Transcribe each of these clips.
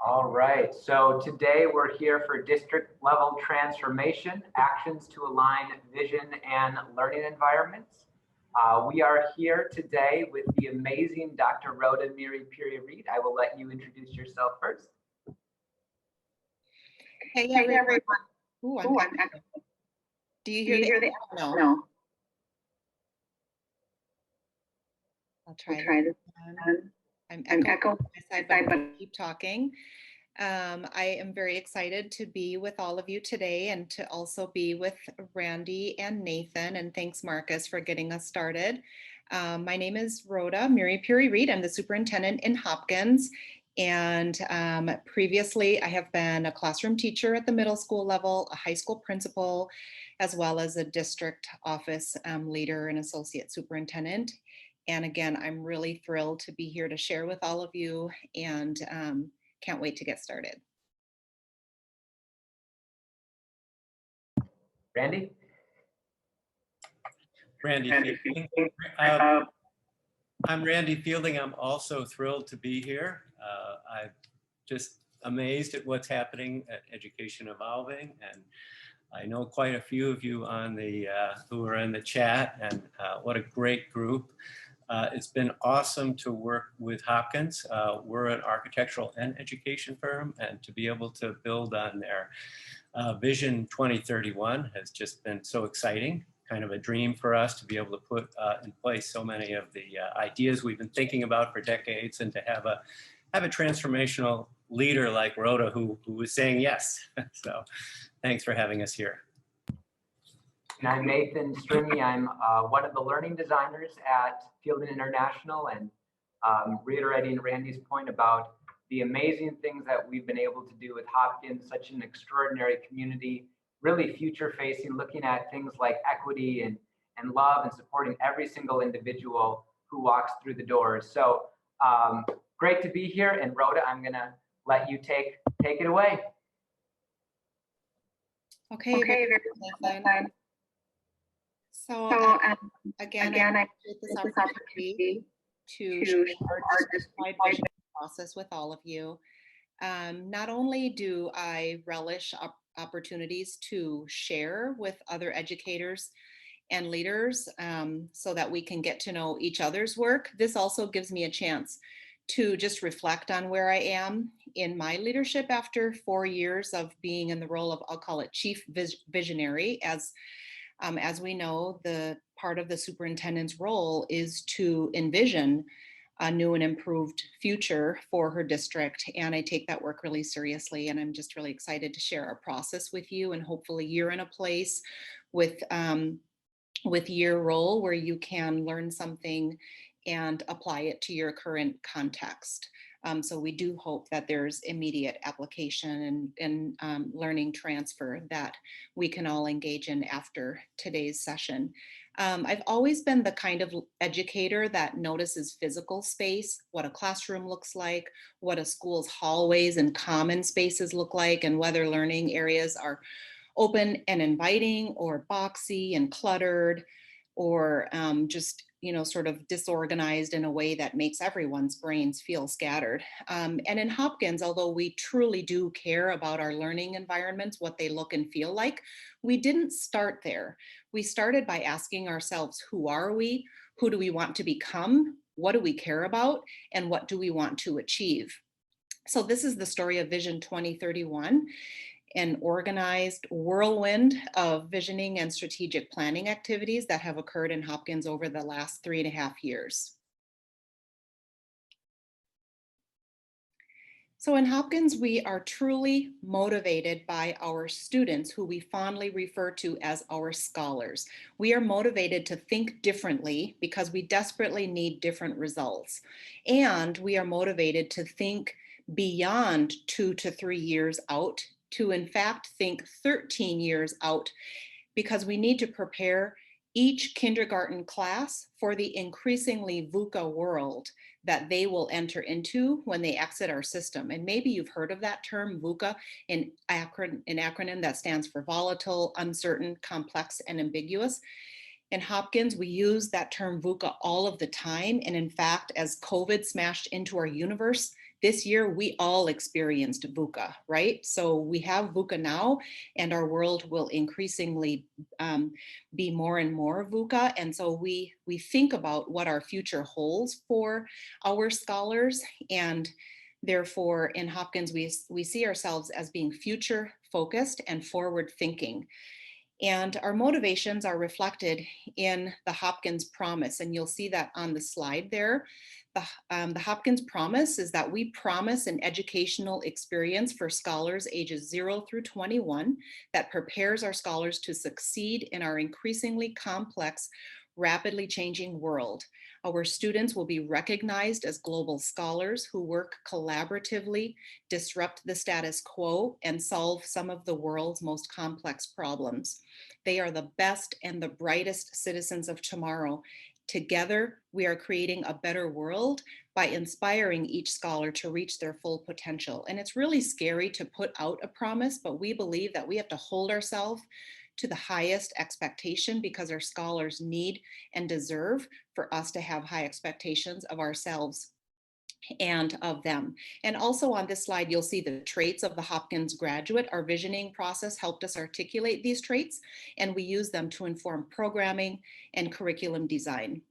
All right, so today we're here for district level transformation, actions to align vision and learning environments. We are here today with the amazing Dr. Rhoda Miri Piri-Reed. I will let you introduce yourself first. Hey everyone. Ooh, I'm echoing. Do you hear the echo? No. I'll try this. I'm echoing on my side, but I'll keep talking. I am very excited to be with all of you today and to also be with Randy and Nathan. And thanks, Marcus, for getting us started. My name is Rhoda Miri Piri-Reed. I'm the superintendent in Hopkins. And previously, I have been a classroom teacher at the middle school level, a high school principal, as well as a district office leader and associate superintendent. And again, I'm really thrilled to be here to share with all of you and can't wait to get started. Randy? Fielding. I'm Randy Fielding. I'm also thrilled to be here. I'm just amazed at what's happening at Education Evolving, and I know quite a few of you on the who are in the chat, and what a great group. It's been awesome to work with Hopkins. We're an architectural and education firm, and to be able to build on their Vision 2031 has just been so exciting. Kind of a dream for us to be able to put in place so many of the ideas we've been thinking about for decades, and to have a transformational leader like Rhoda who was saying yes. So thanks for having us here. And I'm Nathan Stringy. I'm one of the learning designers at Fielding International, and reiterating Randy's point about the amazing things that we've been able to do with Hopkins, such an extraordinary community, really future facing, looking at things like equity and love and supporting every single individual who walks through the doors. So great to be here. And Rhoda, I'm gonna let you take it away. Okay, Nathan. So again, I appreciate this opportunity to share our district-wide vision process with all of you. Not only do I relish opportunities to share with other educators and leaders so that we can get to know each other's work, this also gives me a chance to just reflect on where I am in my leadership after 4 years of being in the role of, I'll call it chief visionary. As we know, the part of the superintendent's role is to envision a new and improved future for her district. And I take that work really seriously. And I'm just really excited to share our process with you. And hopefully you're in a place with your role where you can learn something and apply it to your current context. So we do hope that there's immediate application and learning transfer that we can all engage in after today's session. I've always been the kind of educator that notices physical space, what a classroom looks like, what a school's hallways and common spaces look like, and whether learning areas are open and inviting or boxy and cluttered, or just sort of disorganized in a way that makes everyone's brains feel scattered. And in Hopkins, although we truly do care about our learning environments, what they look and feel like, we didn't start there. We started by asking ourselves, who are we? Who do we want to become? What do we care about? And what do we want to achieve? So this is the story of Vision 2031. An organized whirlwind of visioning and strategic planning activities that have occurred in Hopkins over the last 3.5 years. So in Hopkins, we are truly motivated by our students, who we fondly refer to as our scholars. We are motivated to think differently because we desperately need different results. And we are motivated to think beyond 2 to 3 years out, to in fact think 13 years out, because we need to prepare each kindergarten class for the increasingly VUCA world that they will enter into when they exit our system. And maybe you've heard of that term, VUCA, an acronym that stands for volatile, uncertain, complex, and ambiguous. In Hopkins, we use that term VUCA all of the time. And in fact, as COVID smashed into our universe, this year we all experienced VUCA, right? So we have VUCA now, and our world will increasingly be more and more VUCA. And so we think about what our future holds for our scholars, and therefore in Hopkins we see ourselves as being future focused and forward thinking. And our motivations are reflected in the Hopkins Promise, and you'll see that on the slide there. The Hopkins Promise is that we promise an educational experience for scholars ages 0 through 21 that prepares our scholars to succeed in our increasingly complex, rapidly changing world. Our students will be recognized as global scholars who work collaboratively, disrupt the status quo, and solve some of the world's most complex problems. They are the best and the brightest citizens of tomorrow. Together, we are creating a better world by inspiring each scholar to reach their full potential. And it's really scary to put out a promise, but we believe that we have to hold ourselves to the highest expectation because our scholars need and deserve for us to have high expectations of ourselves and of them. And also on this slide, you'll see the traits of the Hopkins graduate. Our visioning process helped us articulate these traits, and we use them to inform programming and curriculum design.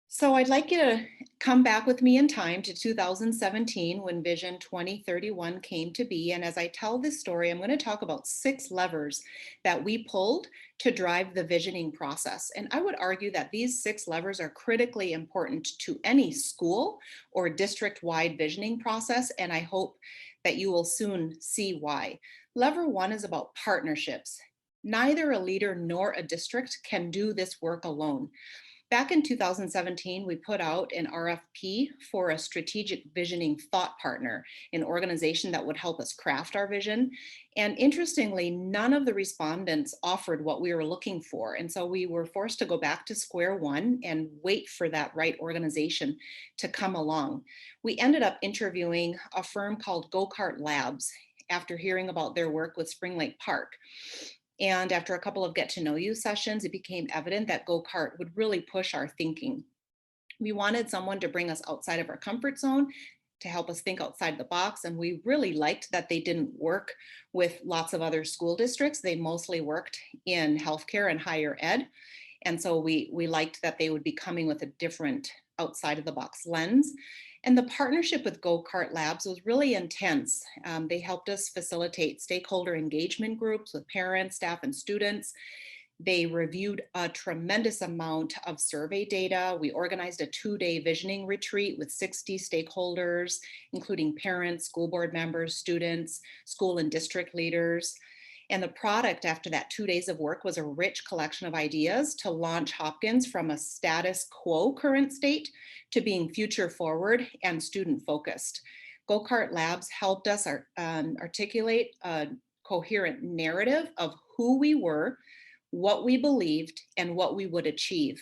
So I'd like you to come back with me in time to 2017 when Vision 2031 came to be. And as I tell this story, I'm going to talk about 6 levers that we pulled to drive the visioning process. And I would argue that these 6 levers are critically important to any school or district-wide visioning process. And I hope that you will soon see why. Lever 1 is about partnerships. Neither a leader nor a district can do this work alone. Back in 2017, we put out an RFP for a strategic visioning thought partner, an organization that would help us craft our vision. And interestingly, none of the respondents offered what we were looking for. And so we were forced to go back to square one and wait for that right organization to come along. We ended up interviewing a firm called Go-Kart Labs after hearing about their work with Spring Lake Park. And after a couple of get to know you sessions, it became evident that Go-Kart would really push our thinking. We wanted someone to bring us outside of our comfort zone, to help us think outside the box. And we really liked that they didn't work with lots of other school districts. They mostly worked in healthcare and higher ed. And so we liked that they would be coming with a different outside of the box lens. And the partnership with Go-Kart Labs was really intense. They helped us facilitate stakeholder engagement groups with parents, staff, and students. They reviewed a tremendous amount of survey data. We organized a 2-day visioning retreat with 60 stakeholders, including parents, school board members, students, school and district leaders. And the product after that 2 days of work was a rich collection of ideas to launch Hopkins from a status quo current state to being future forward and student focused. Go-Kart Labs helped us articulate a coherent narrative of who we were, what we believed, and what we would achieve.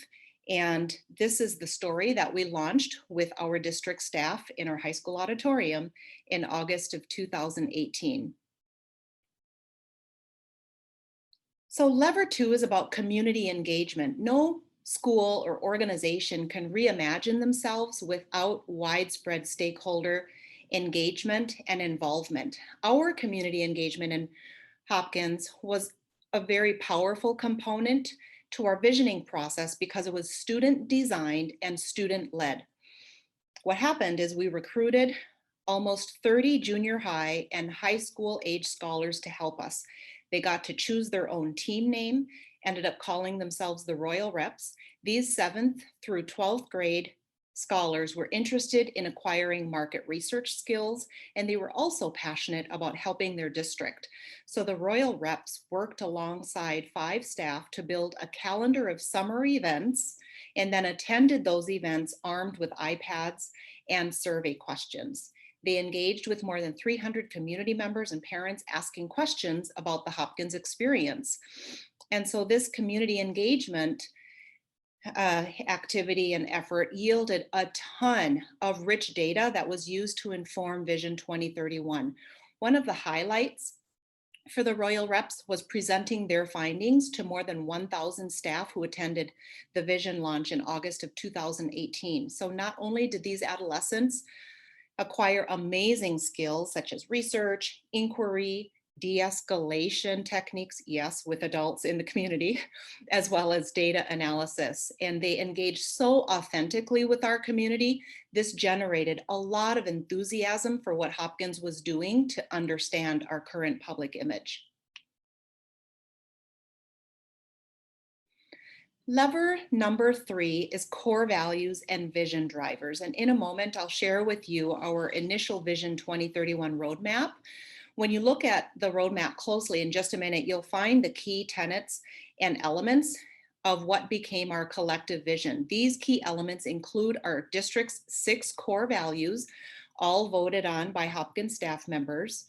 And this is the story that we launched with our district staff in our high school auditorium in August of 2018. So lever 2 is about community engagement. No school or organization can reimagine themselves without widespread stakeholder engagement and involvement. Our community engagement in Hopkins was a very powerful component to our visioning process because it was student designed and student led. What happened is we recruited almost 30 junior high and high school age scholars to help us. They got to choose their own team name, ended up calling themselves the Royal Reps. These 7th through 12th grade scholars were interested in acquiring market research skills, and they were also passionate about helping their district. So the Royal Reps worked alongside 5 staff to build a calendar of summer events and then attended those events armed with iPads and survey questions. They engaged with more than 300 community members and parents asking questions about the Hopkins experience. And so this community engagement activity and effort yielded a ton of rich data that was used to inform Vision 2031. One of the highlights for the Royal Reps was presenting their findings to more than 1,000 staff who attended the vision launch in August of 2018. So not only did these adolescents acquire amazing skills such as research, inquiry, de-escalation techniques, yes, with adults in the community, as well as data analysis. And they engaged so authentically with our community. This generated a lot of enthusiasm for what Hopkins was doing to understand our current public image. Lever number 3 is core values and vision drivers. And in a moment, I'll share with you our initial Vision 2031 roadmap. When you look at the roadmap closely in just a minute, you'll find the key tenets and elements of what became our collective vision. These key elements include our district's 6 core values, all voted on by Hopkins staff members.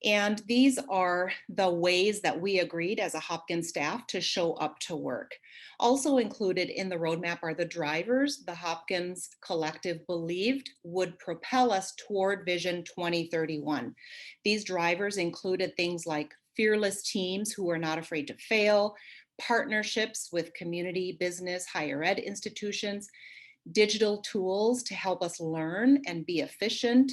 And these are the ways that we agreed as a Hopkins staff to show up to work. Also included in the roadmap are the drivers the Hopkins Collective believed would propel us toward Vision 2031. These drivers included things like fearless teams who are not afraid to fail, partnerships with community, business, higher ed institutions, digital tools to help us learn and be efficient,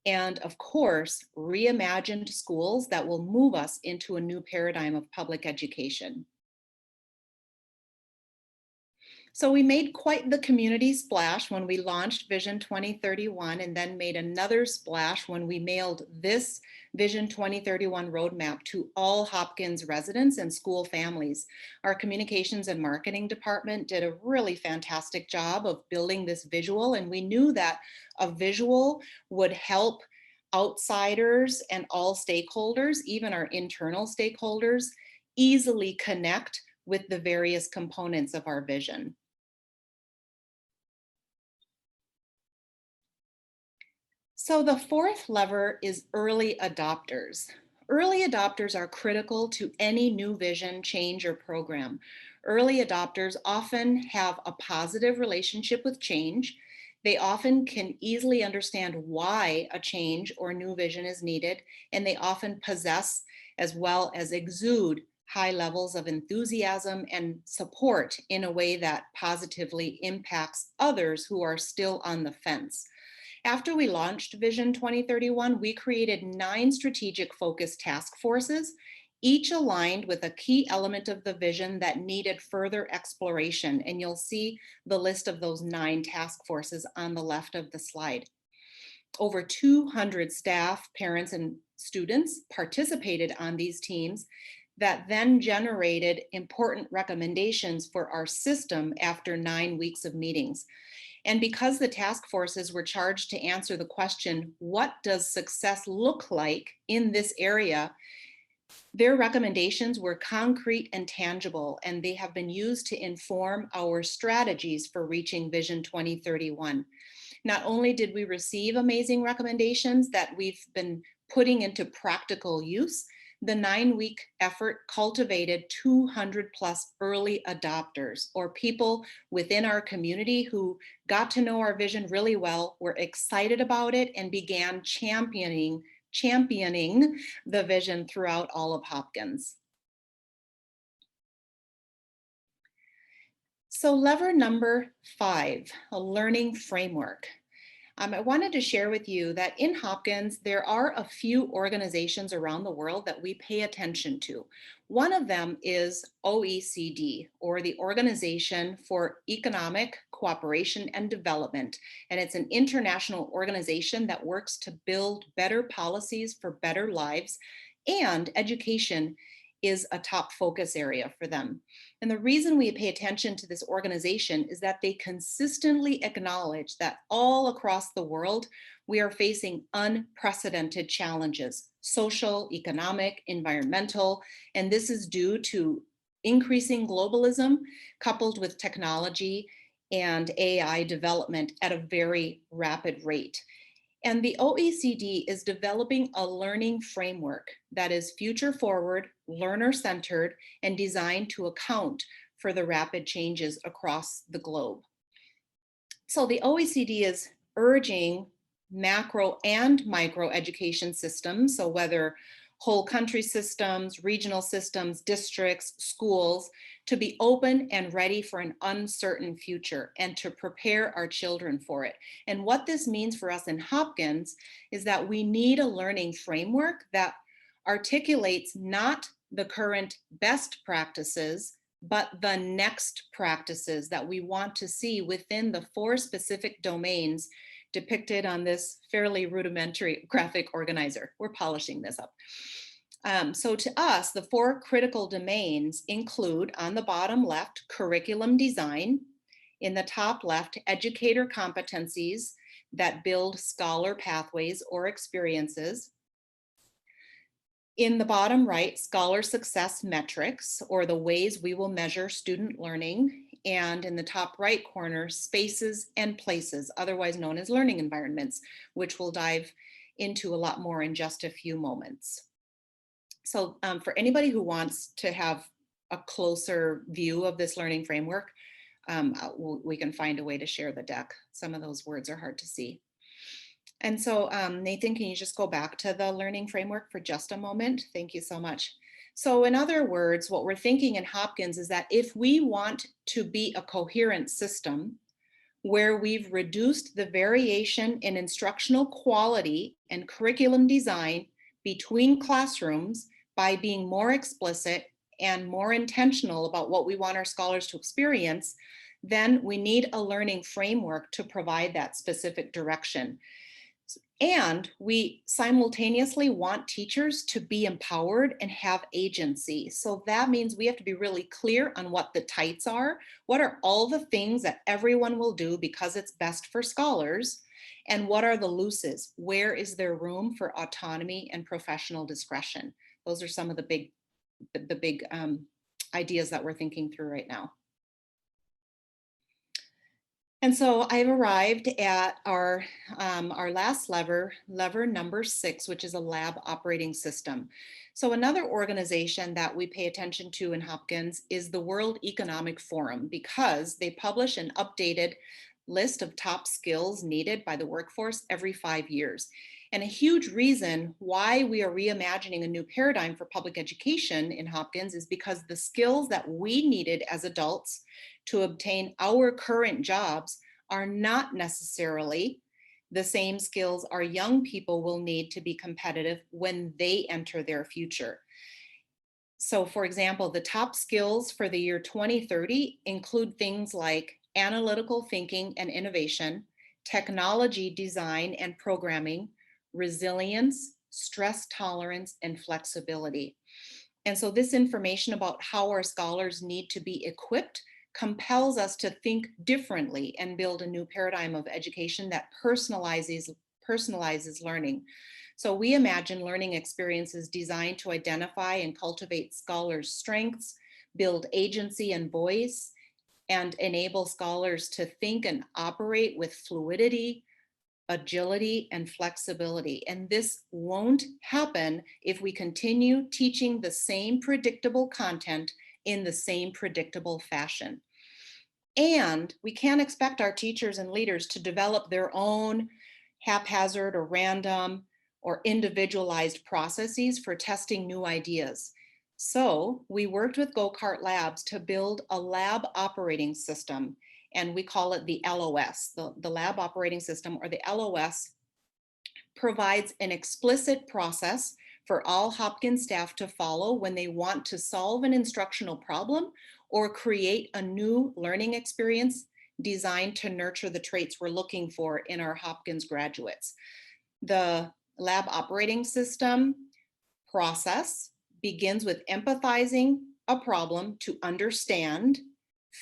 and of course, reimagined schools that will move us into a new paradigm of public education. So we made quite the community splash when we launched Vision 2031, and then made another splash when we mailed this Vision 2031 roadmap to all Hopkins residents and school families. Our communications and marketing department did a really fantastic job of building this visual, and we knew that a visual would help outsiders and all stakeholders, even our internal stakeholders, easily connect with the various components of our vision. So the 4th lever is early adopters. Early adopters are critical to any new vision, change, or program. Early adopters often have a positive relationship with change. They often can easily understand why a change or new vision is needed, and they often possess as well as exude high levels of enthusiasm and support in a way that positively impacts others who are still on the fence. After we launched Vision 2031, we created 9 strategic focus task forces, each aligned with a key element of the vision that needed further exploration. And you'll see the list of those 9 task forces on the left of the slide. Over 200 staff, parents, and students participated on these teams that then generated important recommendations for our system after 9 weeks of meetings. And because the task forces were charged to answer the question, what does success look like in this area? Their recommendations were concrete and tangible, and they have been used to inform our strategies for reaching Vision 2031. Not only did we receive amazing recommendations that we've been putting into practical use, the 9-week effort cultivated 200 plus early adopters, or people within our community who got to know our vision really well, were excited about it, and began championing the vision throughout all of Hopkins. So lever number 5, a learning framework. I wanted to share with you that in Hopkins, there are a few organizations around the world that we pay attention to. One of them is OECD, or the Organization for Economic Cooperation and Development. And it's an international organization that works to build better policies for better lives, and education is a top focus area for them. And the reason we pay attention to this organization is that they consistently acknowledge that all across the world, we are facing unprecedented challenges, social, economic, environmental, and this is due to increasing globalism coupled with technology and AI development at a very rapid rate. And the OECD is developing a learning framework that is future forward, learner centered, and designed to account for the rapid changes across the globe. So the OECD is urging macro and micro education systems, so whether whole country systems, regional systems, districts, schools, to be open and ready for an uncertain future and to prepare our children for it. And what this means for us in Hopkins is that we need a learning framework that articulates not the current best practices, but the next practices that we want to see within the 4 specific domains depicted on this fairly rudimentary graphic organizer. We're polishing this up. So to us, the 4 critical domains include, on the bottom left, curriculum design, in the top left, educator competencies that build scholar pathways or experiences, in the bottom right, scholar success metrics, or the ways we will measure student learning, and in the top right corner, spaces and places, otherwise known as learning environments, which we'll dive into a lot more in just a few moments. So for anybody who wants to have a closer view of this learning framework, we can find a way to share the deck. Some of those words are hard to see. And so Nathan, can you just go back to the learning framework for just a moment? Thank you so much. So in other words, what we're thinking in Hopkins is that if we want to be a coherent system where we've reduced the variation in instructional quality and curriculum design between classrooms by being more explicit and more intentional about what we want our scholars to experience, then we need a learning framework to provide that specific direction. And we simultaneously want teachers to be empowered and have agency. So that means we have to be really clear on what the tights are. What are all the things that everyone will do because it's best for scholars? And what are the looses? Where is there room for autonomy and professional discretion? Those are some of the big ideas that we're thinking through right now. And so I've arrived at our last lever number 6, which is a lab operating system. So another organization that we pay attention to in Hopkins is the World Economic Forum, because they publish an updated list of top skills needed by the workforce every 5 years. And a huge reason why we are reimagining a new paradigm for public education in Hopkins is because the skills that we needed as adults to obtain our current jobs are not necessarily the same skills our young people will need to be competitive when they enter their future. So for example, the top skills for the year 2030 include things like analytical thinking and innovation, technology design and programming, resilience, stress tolerance, and flexibility. And so this information about how our scholars need to be equipped compels us to think differently and build a new paradigm of education that personalizes learning. So we imagine learning experiences designed to identify and cultivate scholars' strengths, build agency and voice, and enable scholars to think and operate with fluidity, agility, and flexibility. And this won't happen if we continue teaching the same predictable content in the same predictable fashion. And we can't expect our teachers and leaders to develop their own haphazard or random or individualized processes for testing new ideas. So we worked with Go-Kart Labs to build a lab operating system, and we call it the LOS. The lab operating system, or the LOS, provides an explicit process for all Hopkins staff to follow when they want to solve an instructional problem or create a new learning experience designed to nurture the traits we're looking for in our Hopkins graduates. The lab operating system process begins with empathizing a problem to understand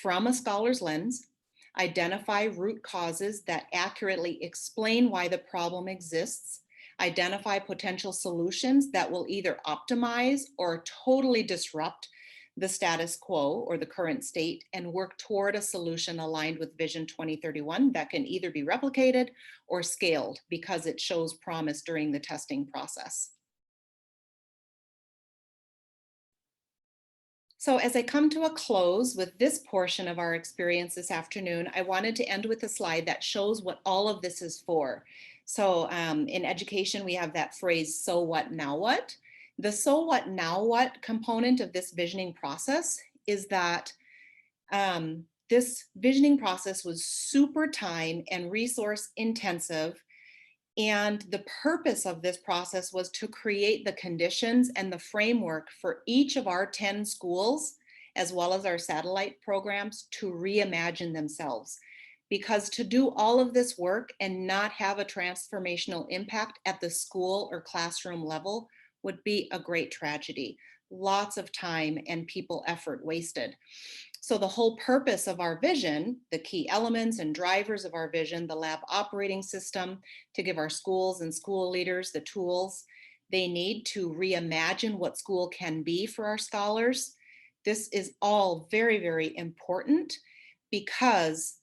from a scholar's lens, identify root causes that accurately explain why the problem exists, identify potential solutions that will either optimize or totally disrupt the status quo or the current state, and work toward a solution aligned with Vision 2031 that can either be replicated or scaled because it shows promise during the testing process. So as I come to a close with this portion of our experience this afternoon, I wanted to end with a slide that shows what all of this is for. So in education, we have that phrase, so what, now what? The so what, now what component of this visioning process is that this visioning process was super time and resource intensive. And the purpose of this process was to create the conditions and the framework for each of our 10 schools, as well as our satellite programs, to reimagine themselves. Because to do all of this work and not have a transformational impact at the school or classroom level would be a great tragedy. Lots of time and people effort wasted. So the whole purpose of our vision, the key elements and drivers of our vision, the lab operating system, to give our schools and school leaders the tools they need to reimagine what school can be for our scholars. This is all very, very important because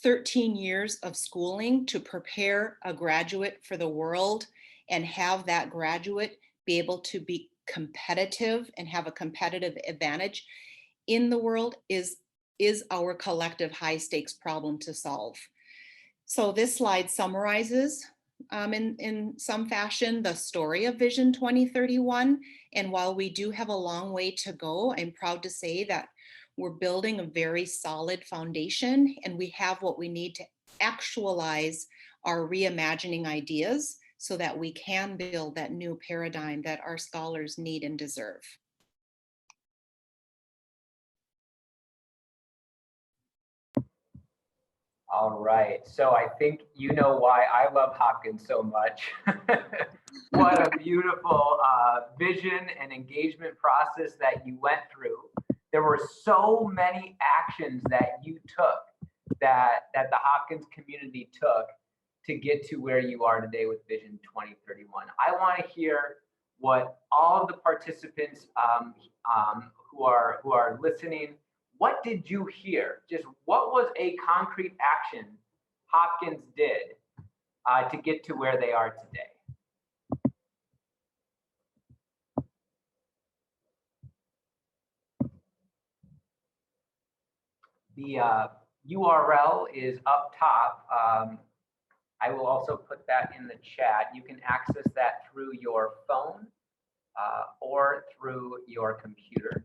13 years of schooling to prepare a graduate for the world and have that graduate be able to be competitive and have a competitive advantage in the world is our collective high stakes problem to solve. So this slide summarizes in some fashion the story of Vision 2031. And while we do have a long way to go, I'm proud to say that we're building a very solid foundation and we have what we need to actualize our reimagining ideas so that we can build that new paradigm that our scholars need and deserve. All right, so I think you know why I love Hopkins so much. What a beautiful vision and engagement process that you went through. There were so many actions that you took, that the Hopkins community took to get to where you are today with Vision 2031. I want to hear what all of the participants who are listening, what did you hear? Just what was a concrete action Hopkins did to get to where they are today? The URL is up top. I will also put that in the chat. You can access that through your phone or through your computer.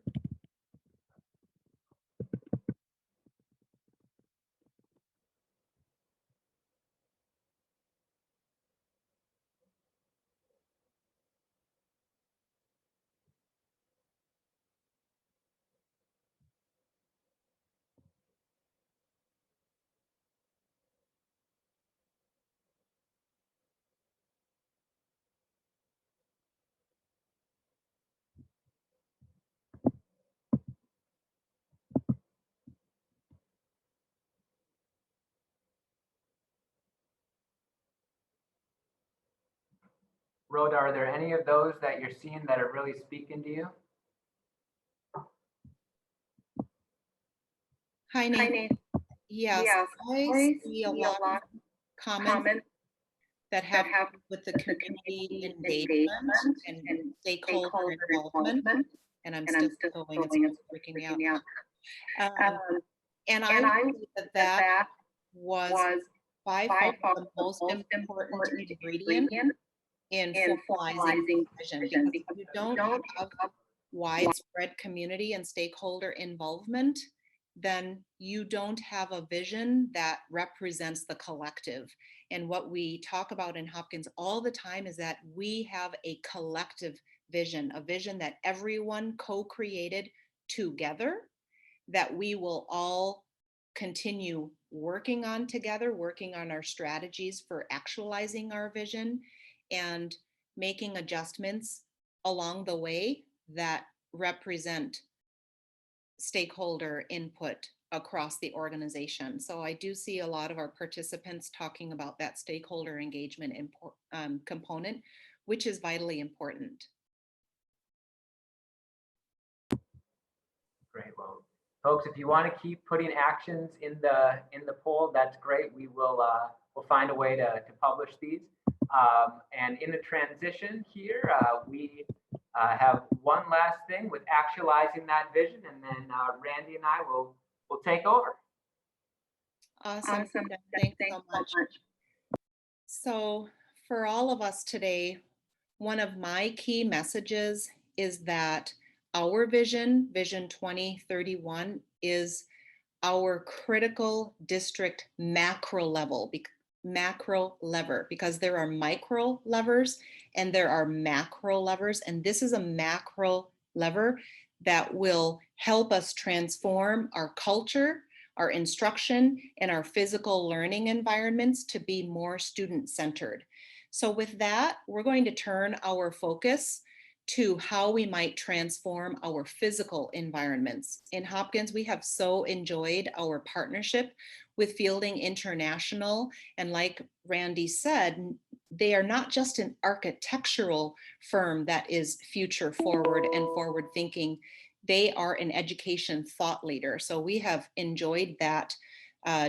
Rhoda, are there any of those that you're seeing that are really speaking to you? Hi, Nate. Yes, I see a lot of comments that have with the community engagement and stakeholder involvement. And I'm still going, it's freaking out. And I believe that was by far the most important ingredient in formalizing vision, because if you don't have widespread community and stakeholder involvement, then you don't have a vision that represents the collective. And what we talk about in Hopkins all the time is that we have a collective vision, a vision that everyone co-created together, that we will all continue working on together, working on our strategies for actualizing our vision and making adjustments along the way that represent stakeholder input across the organization. So I do see a lot of our participants talking about that stakeholder engagement component, which is vitally important. Great. Well, folks, if you want to keep putting actions in the poll, that's great. We will we'll find a way to publish these. And in the transition here, we have one last thing with actualizing that vision, and then Randy and I will take over. Awesome. Thanks so much. So for all of us today, one of my key messages is that our vision, Vision 2031, is our critical district macro level, macro lever, because there are micro levers and there are macro levers, and this is a macro lever that will help us transform our culture, our instruction, and our physical learning environments to be more student-centered. So with that, we're going to turn our focus to how we might transform our physical environments. In Hopkins, we have so enjoyed our partnership with Fielding International. And like Randy said, they are not just an architectural firm that is future forward and forward thinking. They are an education thought leader. So we have enjoyed that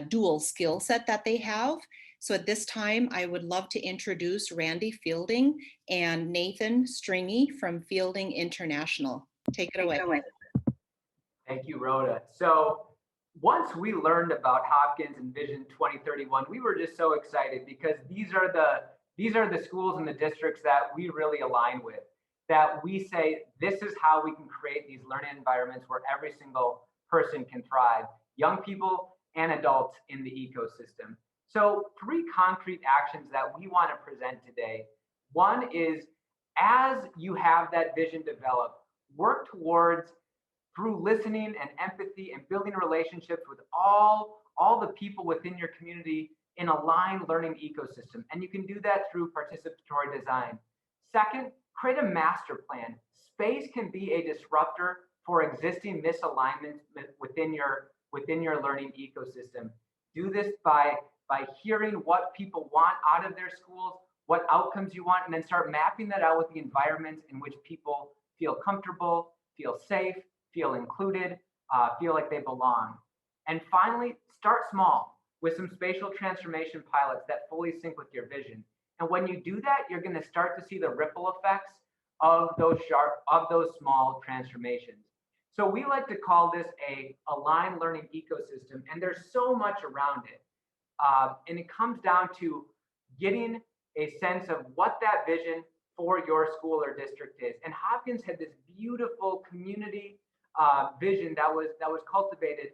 dual skill set that they have. So at this time, I would love to introduce Randy Fielding and Nathan Stringy from Fielding International. Take it away. Thank you, Rhoda. So once we learned about Hopkins and Vision 2031, we were just so excited because these are the schools and the districts that we really align with, that we say, this is how we can create these learning environments where every single person can thrive, young people and adults in the ecosystem. So 3 concrete actions that we want to present today. One is, as you have that vision developed, work towards, through listening and empathy and building relationships with all the people within your community, in aligned learning ecosystem. And you can do that through participatory design. Second, create a master plan. Space can be a disruptor for existing misalignments within your learning ecosystem. Do this by hearing what people want out of their schools, what outcomes you want, and then start mapping that out with the environments in which people feel comfortable, feel safe, feel included, feel like they belong. And finally, start small with some spatial transformation pilots that fully sync with your vision. And when you do that, you're going to start to see the ripple effects of those small transformations. So we like to call this a aligned learning ecosystem, and there's so much around it. And it comes down to getting a sense of what that vision for your school or district is. And Hopkins had this beautiful community vision that was cultivated,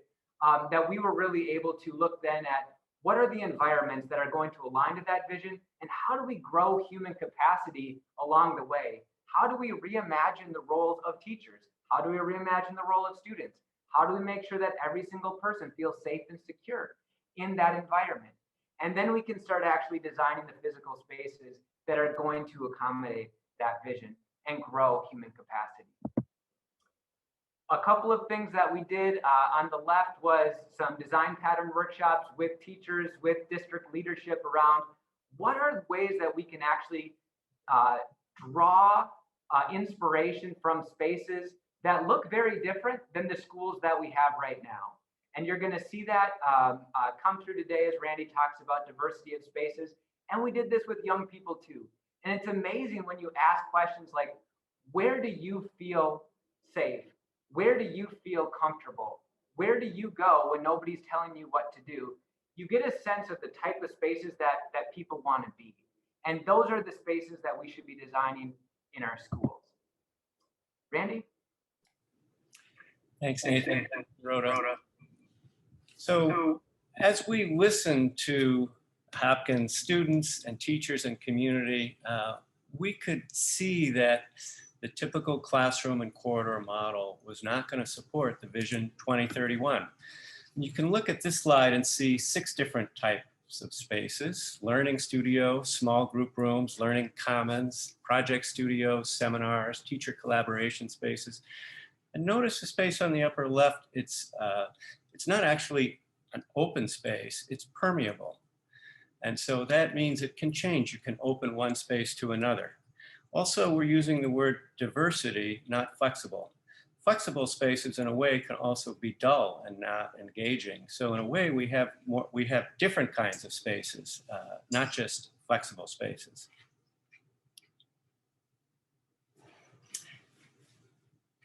that we were really able to look then at what are the environments that are going to align to that vision, and how do we grow human capacity along the way? How do we reimagine the roles of teachers? How do we reimagine the role of students? How do we make sure that every single person feels safe and secure in that environment? And then we can start actually designing the physical spaces that are going to accommodate that vision and grow human capacity. A couple of things that we did on the left was some design pattern workshops with teachers, with district leadership around what are ways that we can actually draw inspiration from spaces that look very different than the schools that we have right now. And you're going to see that come through today as Randy talks about diversity of spaces. And we did this with young people too. And it's amazing when you ask questions like, where do you feel safe? Where do you feel comfortable? Where do you go when nobody's telling you what to do? You get a sense of the type of spaces that people want to be. And those are the spaces that we should be designing in our schools. Randy? Thanks, Nathan. Rhoda. So as we listen to Hopkins students and teachers and community, we could see that the typical classroom and corridor model was not going to support the Vision 2031. And you can look at this slide and see 6 different types of spaces: learning studio, small group rooms, learning commons, project studios, seminars, teacher collaboration spaces. And notice the space on the upper left, it's not actually an open space, it's permeable. And so that means it can change. You can open one space to another. Also, we're using the word diversity, not flexible. Flexible spaces in a way can also be dull and not engaging. So in a way, we have different kinds of spaces, not just flexible spaces.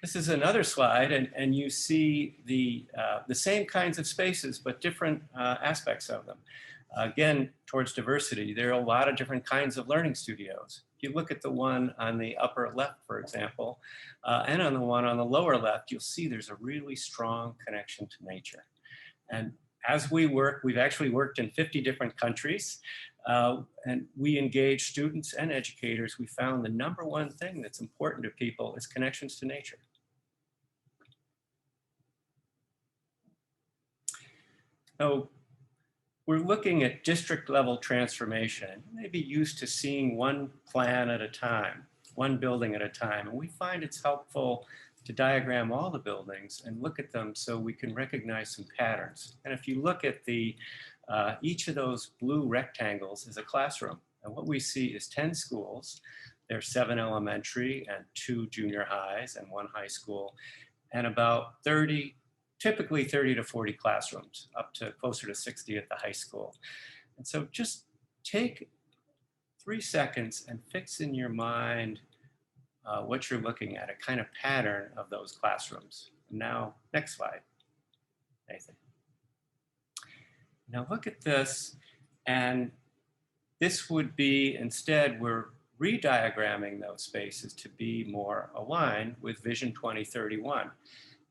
This is another slide, and you see the same kinds of spaces, but different aspects of them. Again, towards diversity, there are a lot of different kinds of learning studios. If you look at the one on the upper left, for example, and on the one on the lower left, you'll see there's a really strong connection to nature. And as we work, we've actually worked in 50 different countries, and we engage students and educators. We found the number one thing that's important to people is connections to nature. So we're looking at district level transformation. You may be used to seeing one plan at a time, one building at a time, and we find it's helpful to diagram all the buildings and look at them so we can recognize some patterns. And if you look at the each of those blue rectangles is a classroom. And what we see is 10 schools. There's 7 elementary and 2 junior highs and 1 high school, and about 30, typically 30 to 40 classrooms, up to closer to 60 at the high school. And so just take 3 seconds and fix in your mind what you're looking at, a kind of pattern of those classrooms. Now, next slide, Nathan. Now look at this, and this would be, instead, we're rediagramming those spaces to be more aligned with Vision 2031.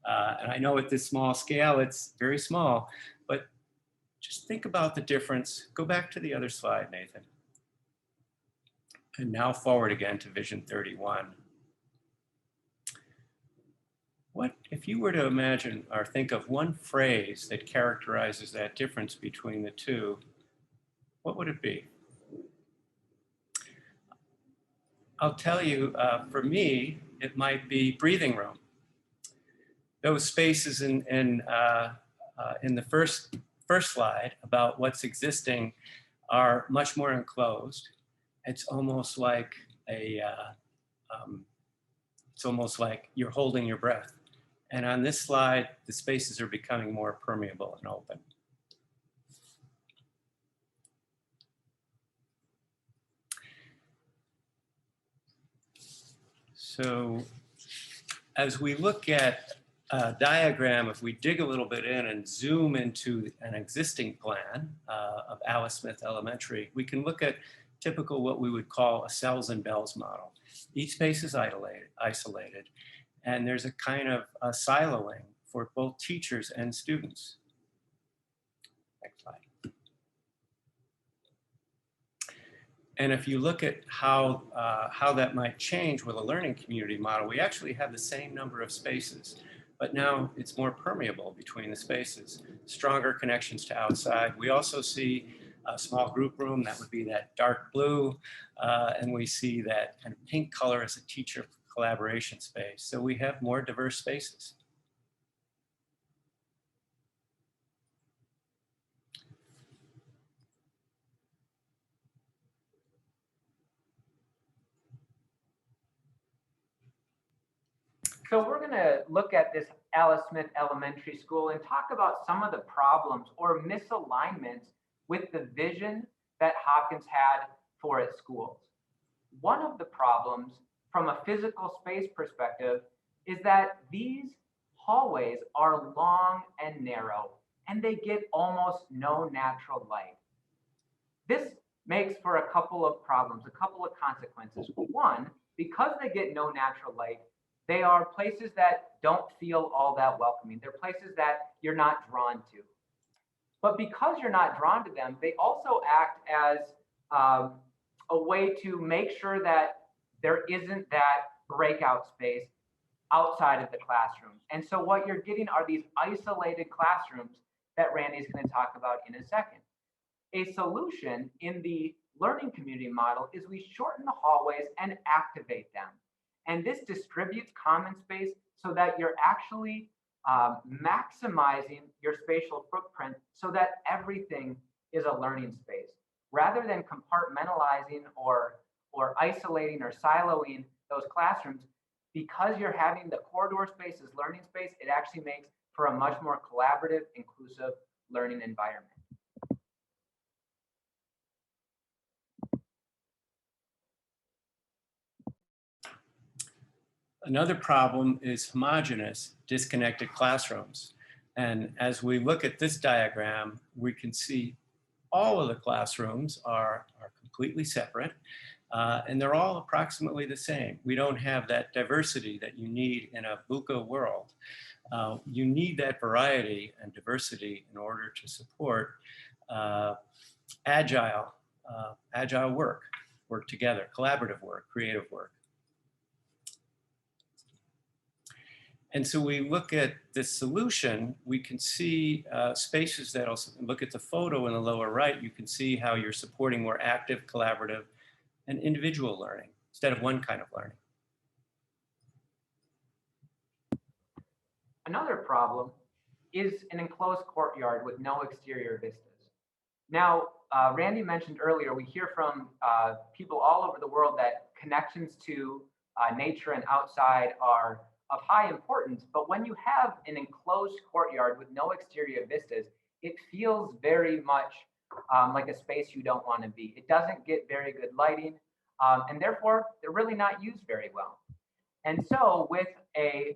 And I know at this small scale, it's very small, but just think about the difference. Go back to the other slide, Nathan. And now forward again to Vision 31. What, if you were to imagine or think of one phrase that characterizes that difference between the two, what would it be? I'll tell you, for me, it might be breathing room. Those spaces in the first slide about what's existing are much more enclosed. It's almost like you're holding your breath. And on this slide, the spaces are becoming more permeable and open. So as we look at a diagram, if we dig a little bit in and zoom into an existing plan of Alice Smith Elementary, we can look at typical what we would call a cells and bells model. Each space is isolated, and there's a kind of a siloing for both teachers and students. Next slide. And if you look at how that might change with a learning community model, we actually have the same number of spaces, but now it's more permeable between the spaces, stronger connections to outside. We also see a small group room, that would be that dark blue, and we see that kind of pink color as a teacher collaboration space. So we have more diverse spaces. So we're going to look at this Alice Smith Elementary School and talk about some of the problems or misalignments with the vision that Hopkins had for its schools. One of the problems from a physical space perspective is that these hallways are long and narrow, and they get almost no natural light. This makes for a couple of problems, a couple of consequences. One, because they get no natural light, they are places that don't feel all that welcoming. They're places that you're not drawn to. But because you're not drawn to them, they also act as a way to make sure that there isn't that breakout space outside of the classroom. And so what you're getting are these isolated classrooms that Randy's going to talk about in a second. A solution in the learning community model is we shorten the hallways and activate them. And this distributes common space so that you're actually maximizing your spatial footprint so that everything is a learning space. Rather than compartmentalizing or isolating or siloing those classrooms, because you're having the corridor space as learning space, it actually makes for a much more collaborative, inclusive learning environment. Another problem is homogeneous, disconnected classrooms. And as we look at this diagram, we can see all of the classrooms are completely separate, and they're all approximately the same. We don't have that diversity that you need in a VUCA world. You need that variety and diversity in order to support agile work together, collaborative work, creative work. And so we look at this solution, we can see spaces that'll look at the photo in the lower right, you can see how you're supporting more active, collaborative, and individual learning instead of one kind of learning. Another problem is an enclosed courtyard with no exterior vistas. Now, Randy mentioned earlier, we hear from people all over the world that connections to nature and outside are of high importance, but when you have an enclosed courtyard with no exterior vistas, it feels very much like a space you don't want to be. It doesn't get very good lighting, and therefore they're really not used very well. And so with a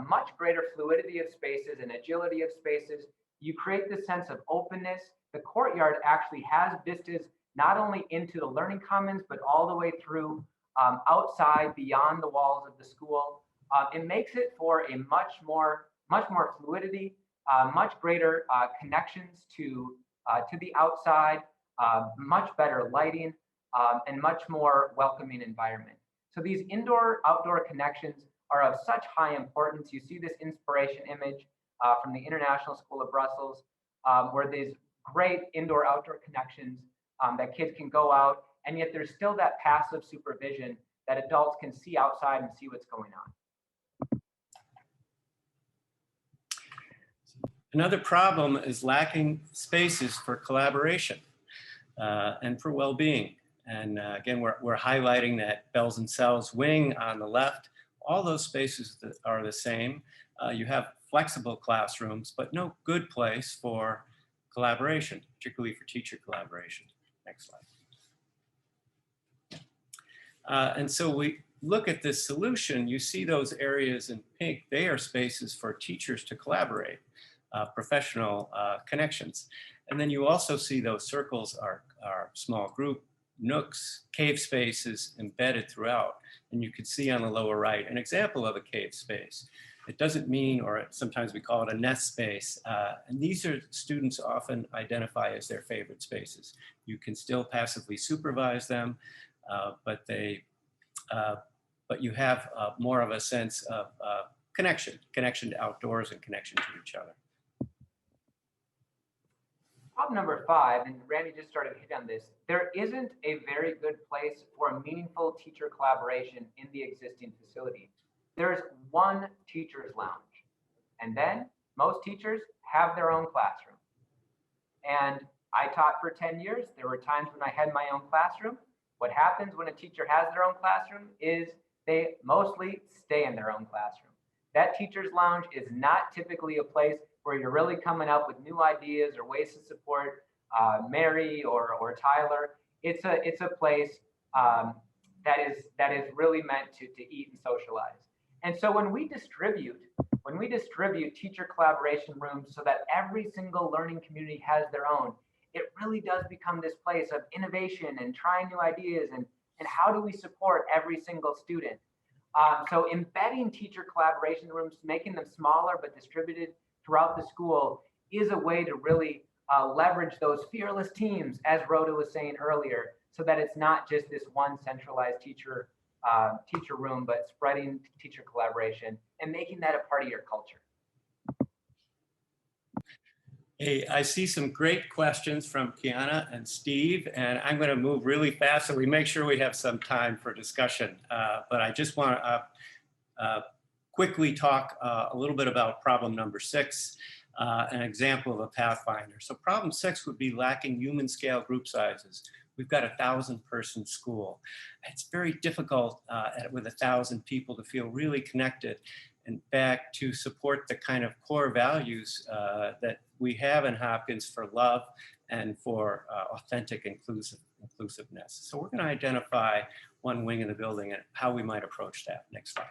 much greater fluidity of spaces and agility of spaces, you create this sense of openness. The courtyard actually has vistas not only into the learning commons, but all the way through outside beyond the walls of the school. It makes it for a much more fluidity, much greater connections to the outside, much better lighting, and much more welcoming environment. So these indoor-outdoor connections are of such high importance. You see this inspiration image from the International School of Brussels, where these great indoor-outdoor connections that kids can go out, and yet there's still that passive supervision that adults can see outside and see what's going on. Another problem is lacking spaces for collaboration and for well-being. And again, we're highlighting that bells and cells wing on the left. All those spaces that are the same. You have flexible classrooms, but no good place for collaboration, particularly for teacher collaboration. Next slide. And so we look at this solution, you see those areas in pink, they are spaces for teachers to collaborate, professional connections. And then you also see those circles are small group nooks, cave spaces embedded throughout. And you can see on the lower right an example of a cave space. It doesn't mean, or sometimes we call it a nest space. And these are students often identify as their favorite spaces. You can still passively supervise them, but you have more of a sense of connection to outdoors and connection to each other. Problem number 5, and Randy just started to hit on this, there isn't a very good place for meaningful teacher collaboration in the existing facility. There's one teacher's lounge, and then most teachers have their own classroom. And I taught for 10 years. There were times when I had my own classroom. What happens when a teacher has their own classroom is they mostly stay in their own classroom. That teacher's lounge is not typically a place where you're really coming up with new ideas or ways to support Mary or Tyler. It's a place that is really meant to eat and socialize. And so when we distribute teacher collaboration rooms so that every single learning community has their own, it really does become this place of innovation and trying new ideas and how do we support every single student. So embedding teacher collaboration rooms, making them smaller but distributed throughout the school is a way to really leverage those fearless teams, as Rhoda was saying earlier, so that it's not just this one centralized teacher room, but spreading teacher collaboration and making that a part of your culture. Hey, I see some great questions from Kiana and Steve, and I'm going to move really fast so we make sure we have some time for discussion. But I just want to quickly talk a little bit about problem number 6, an example of a pathfinder. So problem 6 would be lacking human scale group sizes. We've got a 1,000-person school. It's very difficult with 1,000 people to feel really connected. In fact, to support the kind of core values that we have in Hopkins for love and for authentic inclusiveness. So we're going to identify one wing of the building and how we might approach that. Next slide.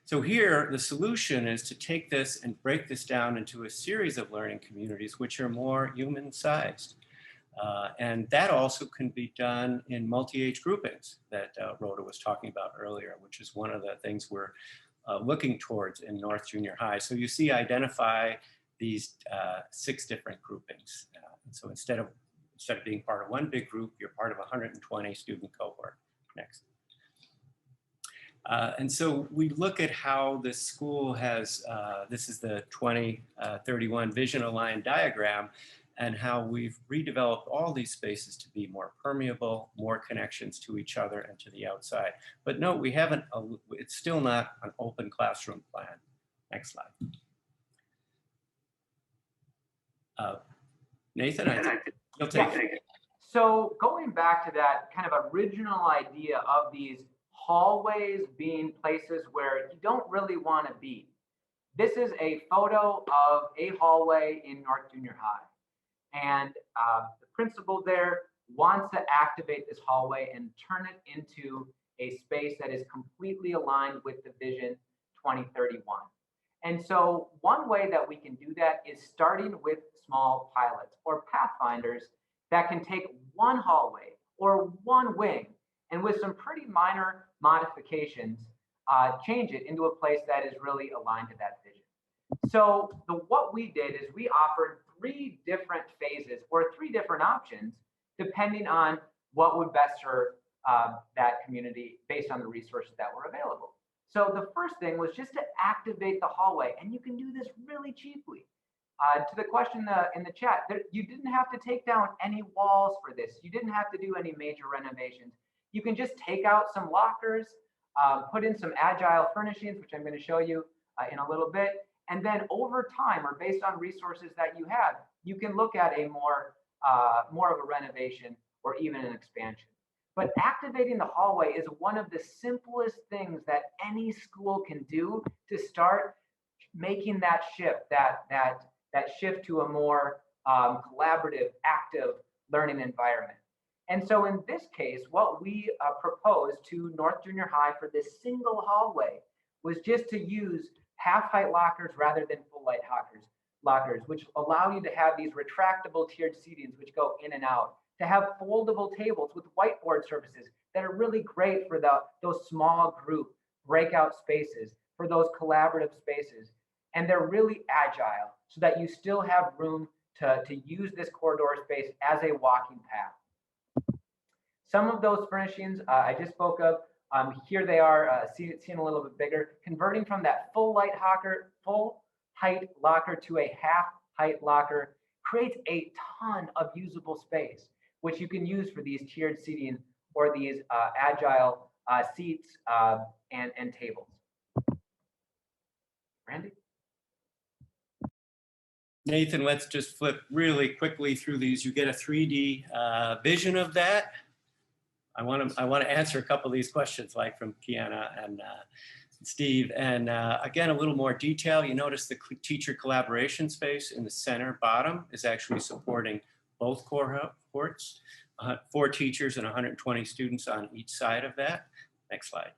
So here, the solution is to take this and break this down into a series of learning communities which are more human-sized. And that also can be done in multi-age groupings that Rhoda was talking about earlier, which is one of the things we're looking towards in North Junior High. So you see, identify these 6 different groupings. And so instead of being part of one big group, you're part of a 120 student cohort. Next. And so we look at how this school has, this is the 2031 vision aligned diagram, and how we've redeveloped all these spaces to be more permeable, more connections to each other and to the outside. But note, we haven't, it's still not an open classroom plan. Next slide. Nathan, I think you'll take it. So going back to that kind of original idea of these hallways being places where you don't really want to be. This is a photo of a hallway in North Junior High. And the principal there wants to activate this hallway and turn it into a space that is completely aligned with the Vision 2031. And so one way that we can do that is starting with small pilots or pathfinders that can take one hallway or one wing and with some pretty minor modifications, change it into a place that is really aligned to that vision. So what we did is we offered 3 different phases or 3 different options, depending on what would best serve that community based on the resources that were available. So the first thing was just to activate the hallway, and you can do this really cheaply. To the question in the chat, you didn't have to take down any walls for this. You didn't have to do any major renovations. You can just take out some lockers, put in some agile furnishings, which I'm going to show you in a little bit. And then over time, or based on resources that you have, you can look at a more of a renovation or even an expansion. But activating the hallway is one of the simplest things that any school can do to start making that shift, that shift to a more collaborative, active learning environment. And so in this case, what we proposed to North Junior High for this single hallway was just to use half-height lockers rather than full-height lockers, which allow you to have these retractable tiered seatings which go in and out, to have foldable tables with whiteboard surfaces that are really great for those small group breakout spaces, for those collaborative spaces. And they're really agile so that you still have room to use this corridor space as a walking path. Some of those furnishings I just spoke of, here they are seen a little bit bigger, converting from that full height locker to a half height locker creates a ton of usable space, which you can use for these tiered seating or these agile seats and tables. Randy? Nathan, let's just flip really quickly through these. You get a 3D vision of that. I want to answer a couple of these questions, like from Kiana and Steve. And again, a little more detail. You notice the teacher collaboration space in the center bottom is actually supporting both cohorts, 4 teachers and 120 students on each side of that. Next slide.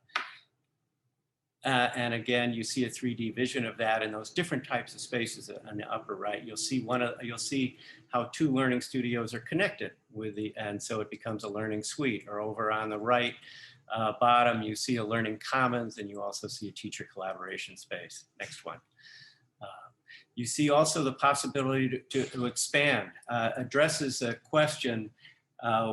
And again, you see a 3D vision of that in those different types of spaces on the upper right. You'll see how 2 learning studios are connected and so it becomes a learning suite. Or over on the right bottom, you see a learning commons, and you also see a teacher collaboration space. Next one. You see also the possibility to expand, addresses a question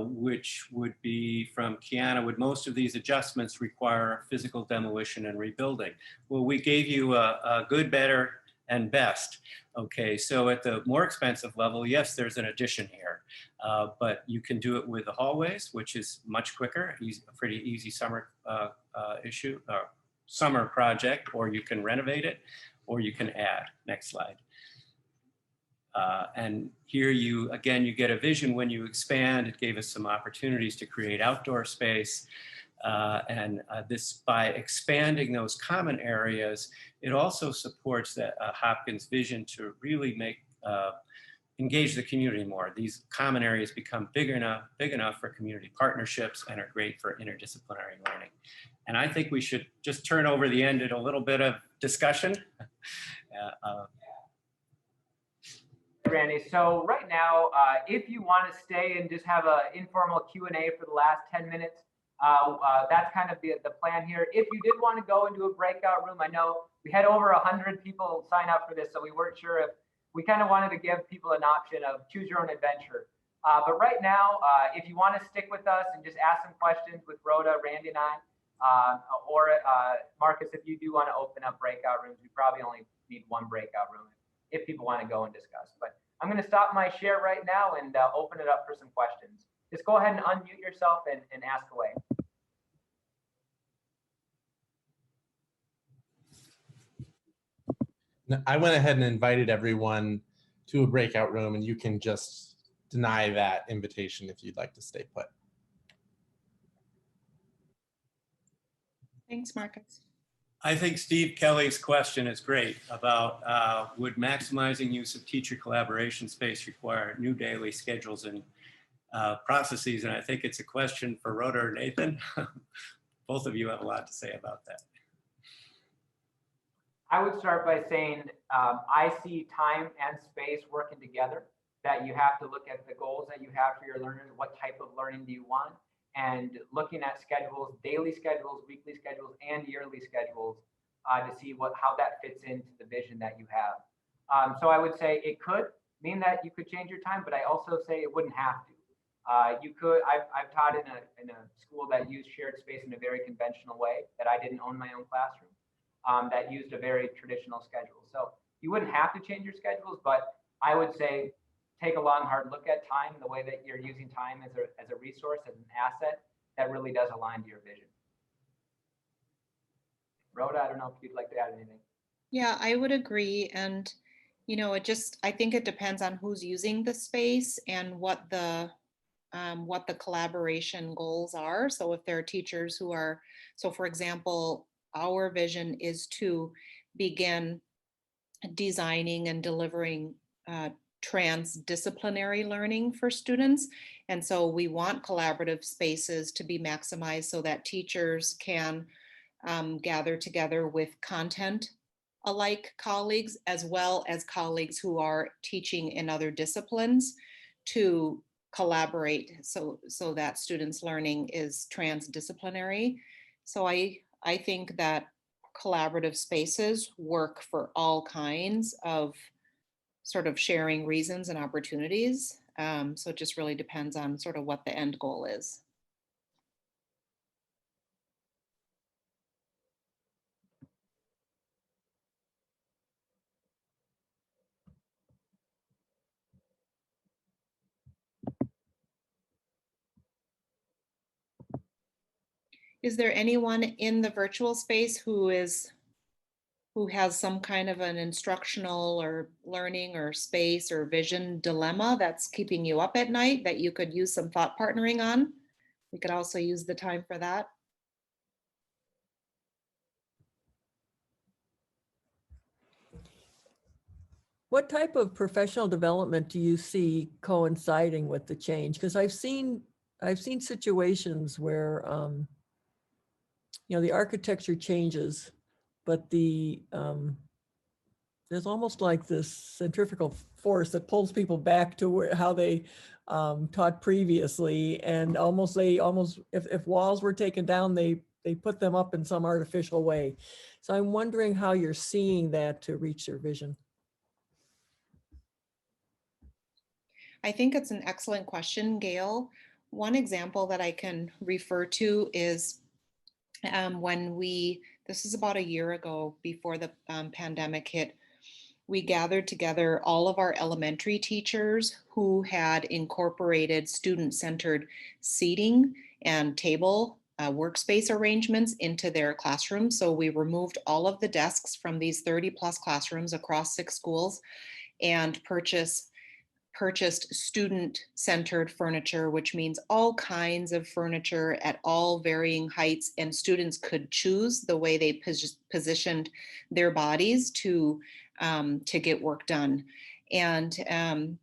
which would be from Kiana: would most of these adjustments require physical demolition and rebuilding? Well, we gave you a good, better, and best. Okay, so at the more expensive level, yes, there's an addition here, but you can do it with the hallways, which is much quicker, a pretty easy summer summer project, or you can renovate it, or you can add. Next slide. And here you get a vision when you expand. It gave us some opportunities to create outdoor space. This, by expanding those common areas, it also supports that Hopkins vision to really make engage the community more. These common areas become big enough for community partnerships and are great for interdisciplinary learning. And I think we should just turn over the end at a little bit of discussion. Randy, so right now, if you want to stay and just have an informal Q&A for the last 10 minutes, that's kind of the plan here. If you did want to go into a breakout room, I know we had over 100 people sign up for this, so we weren't sure if we kind of wanted to give people an option of choose your own adventure. But right now, if you want to stick with us and just ask some questions with Rhoda, Randy, and I, or Marcus, if you do want to open up breakout rooms, we probably only need one breakout room if people want to go and discuss. But I'm going to stop my share right now and open it up for some questions. Just go ahead and unmute yourself and ask away. I went ahead and invited everyone to a breakout room, and you can just deny that invitation if you'd like to stay put. Thanks, Marcus. I think Steve Kelly's question is great about would maximizing use of teacher collaboration space require new daily schedules and processes? And I think it's a question for Rhoda or Nathan. Both of you have a lot to say about that. I would start by saying I see time and space working together, that you have to look at the goals that you have for your learners. What type of learning do you want? And looking at schedules, daily schedules, weekly schedules, and yearly schedules to see how that fits into the vision that you have. So I would say it could mean that you could change your time, but I also say it wouldn't have to. You could. I've taught in a school that used shared space in a very conventional way, that I didn't own my own classroom, that used a very traditional schedule. So you wouldn't have to change your schedules, but I would say take a long, hard look at time, the way that you're using time as a resource, as an asset that really does align to your vision. Rhoda, I don't know if you'd like to add anything. Yeah, I would agree. And, you know, I think it depends on who's using the space and what the collaboration goals are. So if there are teachers who are, so for example, our vision is to begin designing and delivering transdisciplinary learning for students. And so we want collaborative spaces to be maximized so that teachers can gather together with content alike colleagues, as well as colleagues who are teaching in other disciplines, to collaborate so that students' learning is transdisciplinary. So I think that collaborative spaces work for all kinds of sort of sharing reasons and opportunities. So it just really depends on sort of what the end goal is. Is there anyone in the virtual space who has some kind of an instructional or learning or space or vision dilemma that's keeping you up at night that you could use some thought partnering on? We could also use the time for that. What type of professional development do you see coinciding with the change? Because I've seen situations where you know, the architecture changes, but there's almost like this centrifugal force that pulls people back to how they taught previously, and if walls were taken down, they put them up in some artificial way. So I'm wondering how you're seeing that to reach your vision. I think it's an excellent question, Gail. One example that I can refer to is this is about a year ago, before the pandemic hit, we gathered together all of our elementary teachers who had incorporated student-centered seating and table workspace arrangements into their classrooms. So we removed all of the desks from these 30+ classrooms across 6 schools and purchased student-centered furniture, which means all kinds of furniture at all varying heights, and students could choose the way they positioned their bodies to get work done. And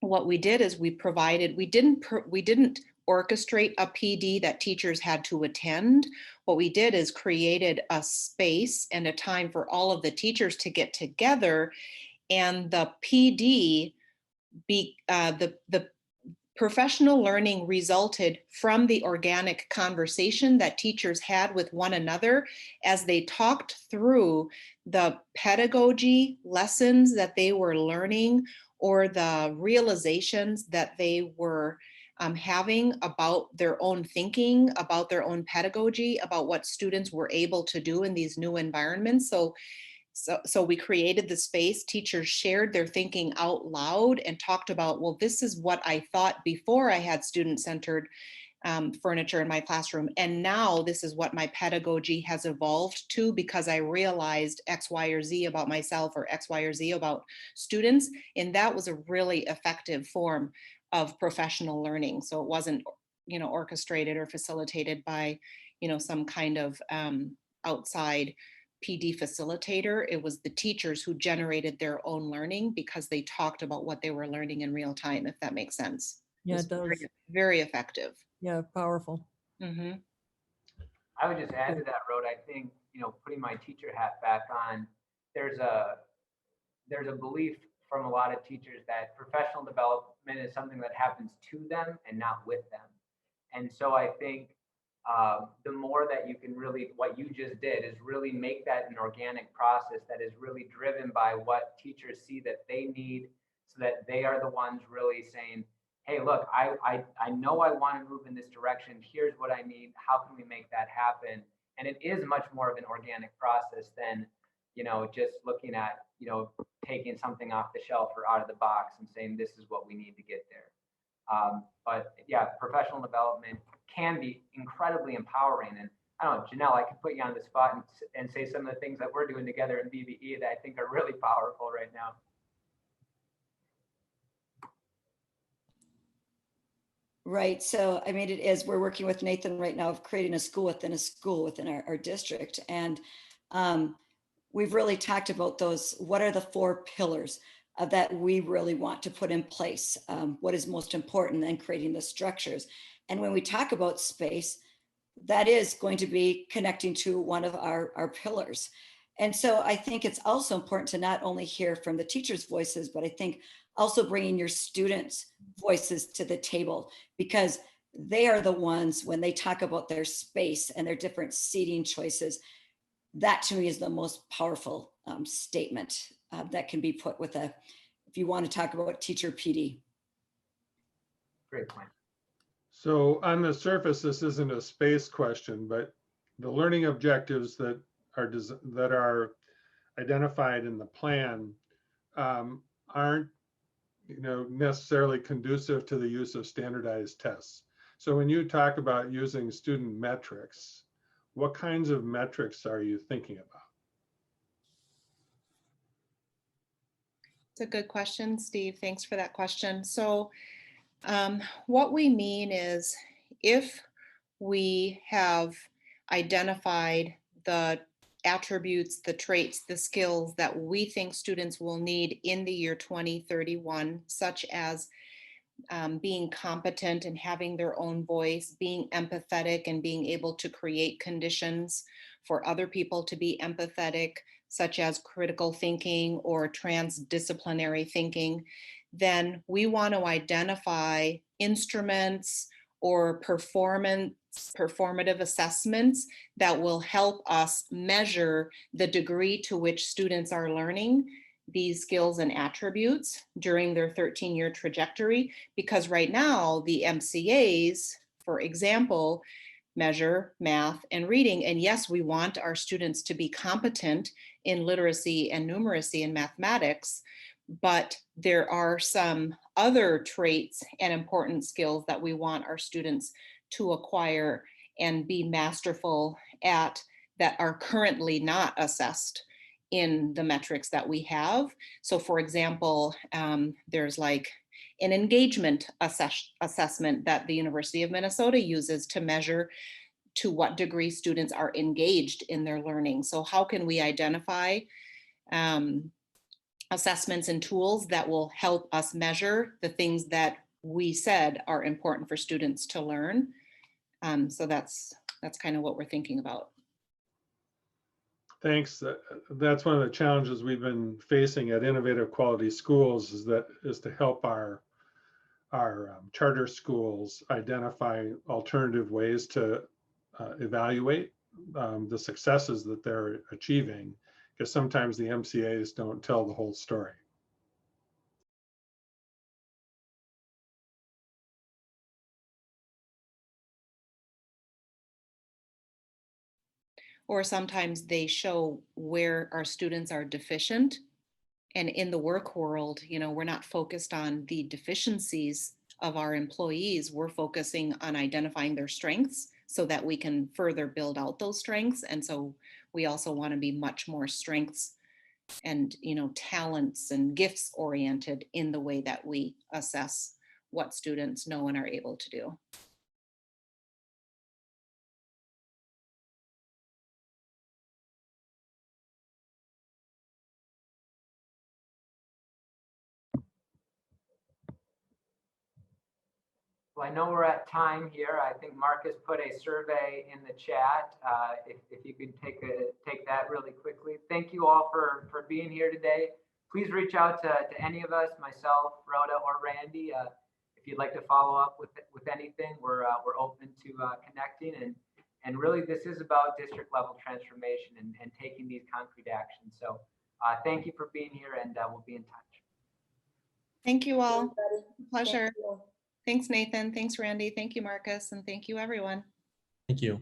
what we did is we didn't orchestrate a PD that teachers had to attend. What we did is created a space and a time for all of the teachers to get together, and the PD, the professional learning resulted from the organic conversation that teachers had with one another as they talked through the pedagogy lessons that they were learning, or the realizations that they were having about their own thinking, about their own pedagogy, about what students were able to do in these new environments. So we created the space. Teachers shared their thinking out loud and talked about, well, this is what I thought before I had student-centered furniture in my classroom. And now this is what my pedagogy has evolved to, because I realized X, Y, or Z about myself, or X, Y, or Z about students. And that was a really effective form of professional learning. So it wasn't, orchestrated or facilitated by, some kind of outside PD facilitator. It was the teachers who generated their own learning because they talked about what they were learning in real time, if that makes sense. Yeah, it does. Very, very effective. Yeah, powerful. Mm-hmm. I would just add to that, Rhoda, I think, putting my teacher hat back on, there's a belief from a lot of teachers that professional development is something that happens to them and not with them. And so I think the more that you can really, what you just did is really make that an organic process that is really driven by what teachers see that they need, so that they are the ones really saying, hey, look, I know I want to move in this direction. Here's what I need. How can we make that happen? And it is much more of an organic process than, just looking at, taking something off the shelf or out of the box and saying, this is what we need to get there. But yeah, professional development can be incredibly empowering. And I don't know, Janelle, I could put you on the spot and say some of the things that we're doing together in BBE that I think are really powerful right now. Right. So, I mean, it is, we're working with Nathan right now of creating a school within our district. And we've really talked about those, what are the 4 pillars that we really want to put in place? What is most important, and creating the structures. And when we talk about space, that is going to be connecting to one of our pillars. And so I think it's also important to not only hear from the teachers' voices, but I think also bringing your students' voices to the table, because they are the ones, when they talk about their space and their different seating choices, that to me is the most powerful statement that can be put with if you want to talk about teacher PD. Great point. So on the surface, this isn't a space question, but the learning objectives that are identified in the plan aren't necessarily conducive to the use of standardized tests. So when you talk about using student metrics, what kinds of metrics are you thinking about? It's a good question, Steve. Thanks for that question. So what we mean is, if we have identified the attributes, the traits, the skills that we think students will need in the year 2031, such as being competent and having their own voice, being empathetic and being able to create conditions for other people to be empathetic, such as critical thinking or transdisciplinary thinking, then we want to identify instruments or performative assessments that will help us measure the degree to which students are learning these skills and attributes during their 13-year trajectory. Because right now, the MCAs, for example, measure math and reading. And yes, we want our students to be competent in literacy and numeracy and mathematics, but there are some other traits and important skills that we want our students to acquire and be masterful at that are currently not assessed in the metrics that we have. So for example, there's like an engagement assessment that the University of Minnesota uses to measure to what degree students are engaged in their learning. So how can we identify assessments and tools that will help us measure the things that we said are important for students to learn. So that's kind of what we're thinking about. Thanks. That's one of the challenges we've been facing at Innovative Quality Schools is to help our charter schools identify alternative ways to evaluate the successes that they're achieving, because sometimes the MCAs don't tell the whole story. Or sometimes they show where our students are deficient. And in the work world, you know, we're not focused on the deficiencies of our employees. We're focusing on identifying their strengths so that we can further build out those strengths. And so we also want to be much more strengths and, you know, talents and gifts oriented in the way that we assess what students know and are able to do. Well, I know we're at time here. I think Marcus put a survey in the chat. If you could take that really quickly. Thank you all for being here today. Please reach out to any of us, myself, Rhoda, or Randy. If you'd like to follow up with anything, we're open to connecting. And really, this is about district level transformation and taking these concrete actions. So thank you for being here, and we'll be in touch. Thank you all. Pleasure. Thanks, Nathan. Thanks, Randy. Thank you, Marcus. And thank you, everyone. Thank you.